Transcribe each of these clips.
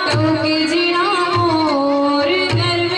टोके जीना मोर घर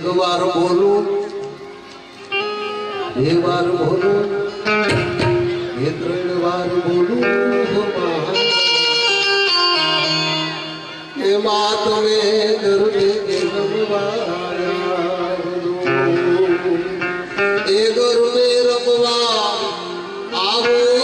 एक बार बोलू ये बार बोलू ये त्रण बार बोलू ये मात में दर्द के रमवाया ये गुरु में रमवा आवो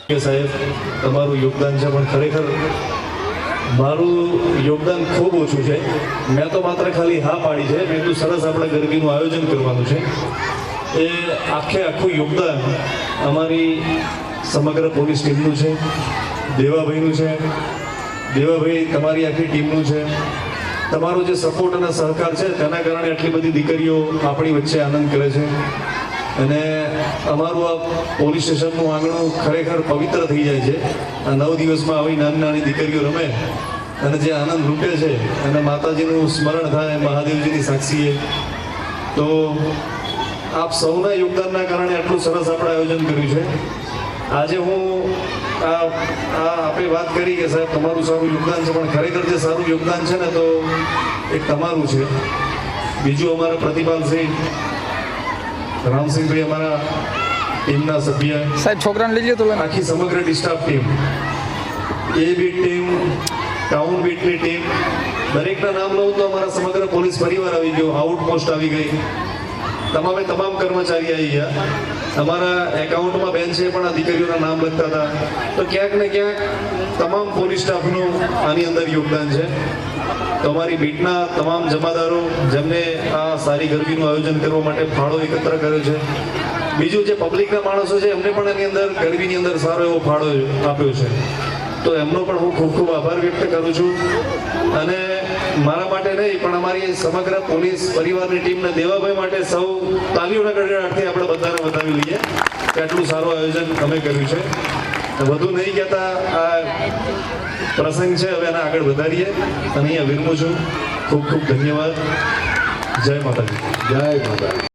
કે સાહેબ તમારું યોગદાન છે, પણ ખરેખર મારું યોગદાન ખૂબ ઓછું છે. મેં તો માત્ર ખાલી હા પાડી છે. મેં તો સરસ આપણે ગરબીનું આયોજન કરવાનું છે. એ આખું યોગદાન અમારી સમગ્ર પોલીસ ટીમનું છે, દેવાભાઈનું છે. દેવાભાઈ તમારી આખી ટીમનું છે. તમારો જે સપોર્ટ અને સહકાર છે તેના કારણે આટલી બધી દીકરીઓ આપણી વચ્ચે આનંદ કરે છે. અને અમારું આ પોલીસ સ્ટેશનનું આંગણું ખરેખર પવિત્ર થઈ જાય છે. આ 9 દિવસમાં આવી નાની નાની દીકરીઓ રમે અને જે આનંદ લૂંટે છે અને માતાજીનું સ્મરણ થાય મહાદેવજીની સાક્ષીએ. તો આપ સૌના યોગદાનના કારણે આટલું સરસ આપણે આયોજન કર્યું છે. આજે હું આપણે વાત કરી કે સાહેબ તમારું સારું યોગદાન છે, પણ ખરેખર જે સારું યોગદાન છે ને તો એક તમારું છે. બીજું અમારા પ્રતિપાલસિંહ રામસિંહભાઈ, અમારા ટીમના સભ્ય સાહેબ, છોકરાને લઈ લો તો આખી સમગ્ર ડિસ્ટાફ ટીમ, એ બી ટીમ, ટાઉન બીટની ટીમ, દરેકના નામ લઉં તો અમારા સમગ્ર પોલીસ પરિવાર આવી ગયો, આઉટપોસ્ટ આવી ગઈ, તમામ કર્મચારી આવી ગયા. અમારા એકાઉન્ટમાં બેન છે પણ આ દીકરીઓના નામ લખતા હતા. તો ક્યાંક ને ક્યાંક તમામ પોલીસ સ્ટાફનું આની અંદર યોગદાન છે. તો અમારી બીટના તમામ જમાદારો જેમને આ સારી ગરબીનું આયોજન કરવા માટે ફાળો એકત્ર કર્યો છે. બીજું જે પબ્લિકના માણસો છે એમને પણ એની અંદર ગરબીની અંદર સારો એવો ફાળો આપ્યો છે. તો એમનો પણ હું ખૂબ ખૂબ આભાર વ્યક્ત કરું છું. અને મારા માટે નહીં પણ અમારી સમગ્ર પોલીસ પરિવારની ટીમને, દેવાભાઈ માટે સૌ તાલીઓના ગડગડાટથી આપણે બધાને બતાવી લઈએ કે આટલું સારું આયોજન અમે કર્યું છે. વધુ નહીં કહેતા આ પ્રસંગ છે, હવે એના આગળ વધારીએ અને અહીંયા વિરમું છું. ખૂબ ખૂબ ધન્યવાદ. જય માતાજી. જય માતા.